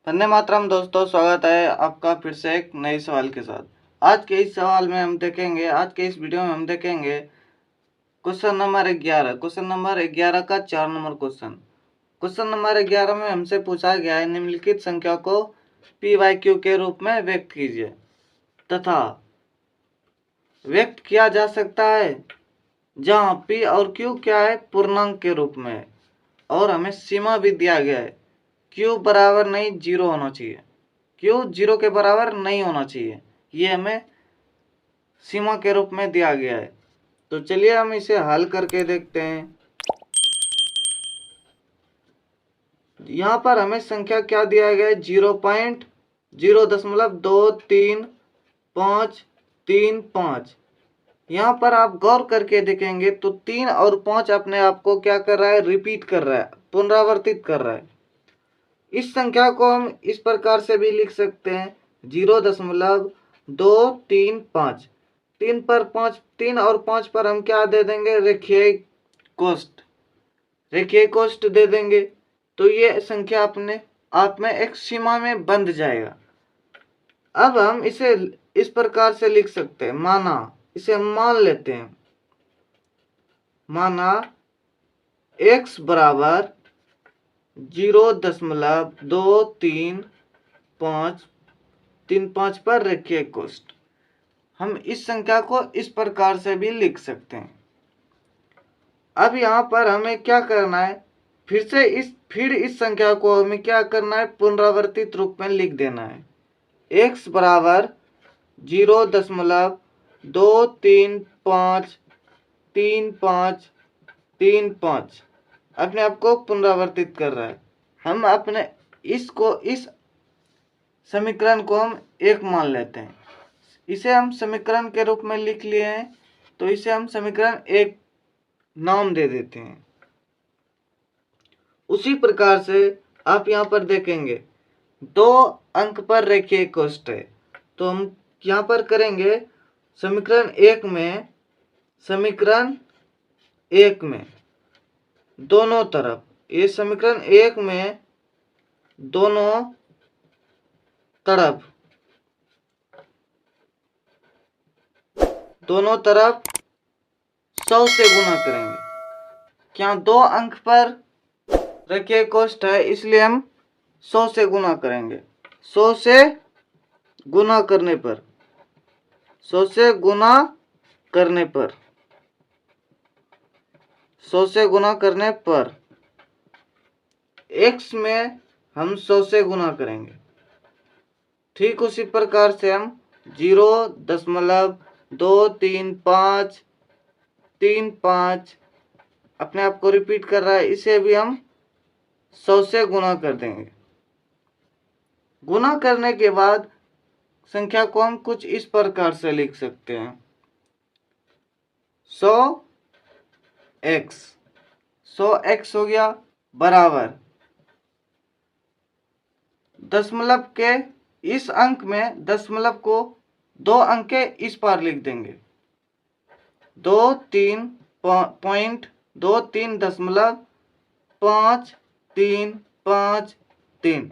वंदे मातरम दोस्तों, स्वागत है आपका फिर से एक नए सवाल के साथ। आज के इस वीडियो में हम देखेंगे क्वेश्चन नंबर 11। क्वेश्चन नंबर 11 का 4 नंबर क्वेश्चन नंबर 11 में हमसे पूछा गया है, निम्नलिखित संख्या को पी वाई क्यू के रूप में व्यक्त कीजिए तथा व्यक्त किया जा सकता है जहाँ पी और क्यू क्या है, पूर्णांक के रूप में, और हमें सीमा भी दिया गया है क्यू बराबर नहीं 0 होना चाहिए, क्यू 0 के बराबर नहीं होना चाहिए। ये हमें सीमा के रूप में दिया गया है। तो चलिए हम इसे हल करके देखते हैं। यहाँ पर हमें संख्या क्या दिया गया है, 0.0.233535। यहाँ पर आप गौर करके देखेंगे तो 3 और 5 अपने आप को क्या कर रहा है, रिपीट कर रहा है, पुनरावर्तित कर रहा है। इस संख्या को हम इस प्रकार से भी लिख सकते हैं, 0.235। 3 और 5 पर हम क्या दे देंगे, रेखीय कोष्ठ दे देंगे। तो ये संख्या अपने आप में एक सीमा में बंध जाएगा। अब हम इसे इस प्रकार से लिख सकते हैं, इसे हम मान लेते हैं, माना x बराबर 0.23535 पर रेखीय कोष्ठ। हम इस संख्या को इस प्रकार से भी लिख सकते हैं। अब यहाँ पर हमें क्या करना है, फिर इस संख्या को हमें क्या करना है, पुनरावर्तित रूप में लिख देना है। x बराबर 0.23535 अपने आप को पुनरावर्तित कर रहा है। हम अपने इस समीकरण को हम 1 मान लेते हैं। इसे हम समीकरण के रूप में लिख लिए हैं, तो इसे हम समीकरण 1 नाम दे देते हैं। उसी प्रकार से आप यहाँ पर देखेंगे 2 अंक पर रेखीय कोष्ठ है, तो हम यहाँ पर करेंगे समीकरण 1 में दोनों तरफ, ये समीकरण 1 में दोनों तरफ 100 से गुना करेंगे। क्या 2 अंक पर रेखीय कोष्ठ है, इसलिए हम 100 से गुना करेंगे। 100 से गुना करने पर x में हम 100 से गुना करेंगे। ठीक उसी प्रकार से हम 0.23535 अपने आप को रिपीट कर रहा है, इसे भी हम 100 से गुना कर देंगे। गुना करने के बाद संख्या को हम कुछ इस प्रकार से लिख सकते हैं, 100x हो गया बराबर दशमलव के इस अंक में दशमलव को 2 अंक के इस पार लिख देंगे, 23.2353।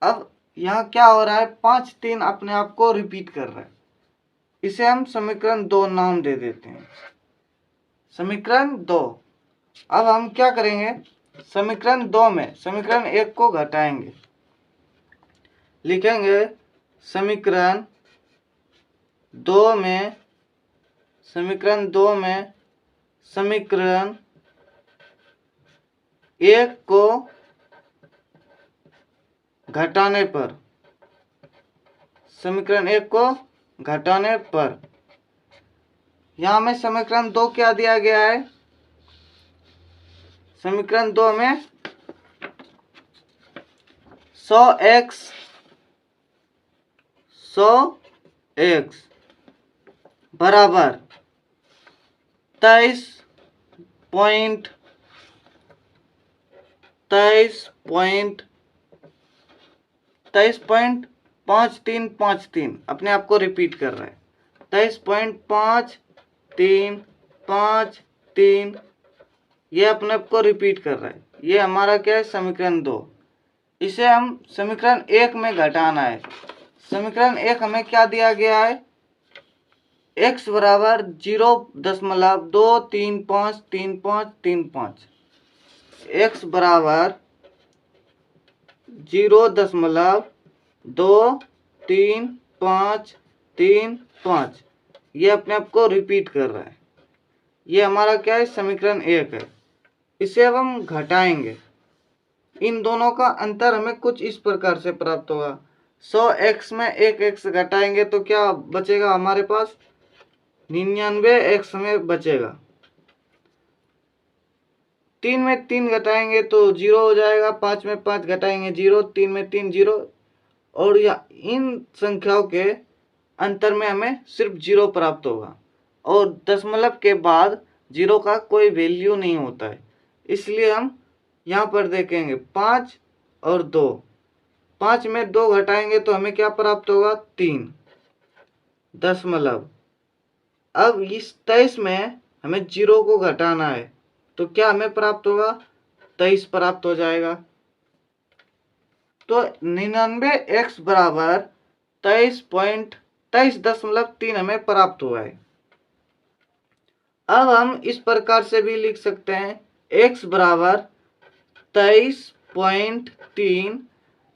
अब यहाँ क्या हो रहा है, 5 3 अपने आप को रिपीट कर रहा है, इसे हम समीकरण 2 नाम दे देते हैं, समीकरण 2। अब हम क्या करेंगे, समीकरण 2 में समीकरण 1 को घटाएंगे, लिखेंगे समीकरण 2 में समीकरण 1 को घटाने पर यहाँ में समीकरण 2 क्या दिया गया है, समीकरण 2 में 100x बराबर 23.5353 अपने आप को रिपीट कर रहा है, 23.5353 ये अपने आप को रिपीट कर रहा है। ये हमारा क्या है, समीकरण 2। इसे हम समीकरण 1 में घटाना है। समीकरण 1 हमें क्या दिया गया है, x बराबर 0.2353535, x बराबर 0.23535, ये अपने आप को रिपीट कर रहा है। ये हमारा क्या है, समीकरण 1 है। इसे अब हम घटाएंगे। इन दोनों का अंतर हमें कुछ इस प्रकार से प्राप्त होगा। 100x में एक x घटाएंगे तो क्या बचेगा हमारे पास, 99x हमें बचेगा। 3 में 3 घटाएंगे तो 0 हो जाएगा, 5 में 5 घटाएंगे 0, 3 में 3 0, और या इन संख्याओं के अंतर में हमें सिर्फ 0 प्राप्त होगा, और दशमलव के बाद 0 का कोई वैल्यू नहीं होता है। इसलिए हम यहाँ पर देखेंगे 5 और 2, 5 में 2 घटाएंगे तो हमें क्या प्राप्त होगा, 3 दशमलव। अब इस 23 में हमें 0 को घटाना है तो क्या हमें प्राप्त होगा, 23 प्राप्त हो जाएगा। तो 99x बराबर 23.23.3 हमें प्राप्त हुआ है। अब हम इस प्रकार से भी लिख सकते हैं, x बराबर 23.3,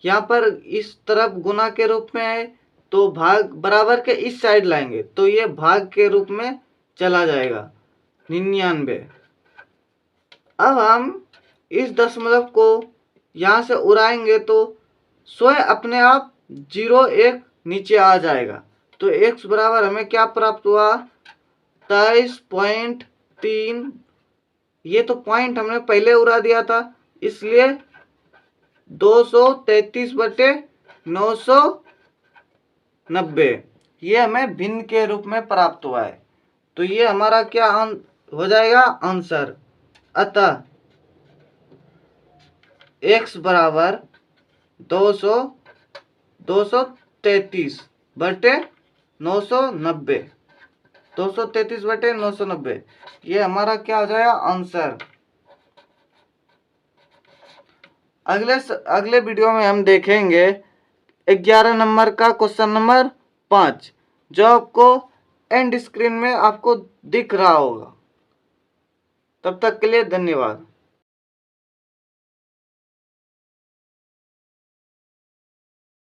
यहाँ पर इस तरफ गुना के रूप में है तो भाग बराबर के इस साइड लाएंगे तो ये भाग के रूप में चला जाएगा, 99। अब हम इस दशमलव को यहाँ से उड़ाएंगे तो स्वयं अपने आप 0 1 नीचे आ जाएगा। तो x बराबर हमें क्या प्राप्त हुआ, 23.3। ये तो पॉइंट हमने पहले उड़ा दिया था, इसलिए 233/990 ये हमें भिन्न के रूप में प्राप्त हुआ है। तो ये हमारा क्या हो जाएगा, आंसर। अतः x बराबर 233/990, 233/990, ये हमारा क्या हो जाएगा, आंसर। अगले वीडियो में हम देखेंगे 11 नंबर का क्वेश्चन नंबर 5, जो आपको एंड स्क्रीन में आपको दिख रहा होगा। तब तक के लिए धन्यवाद।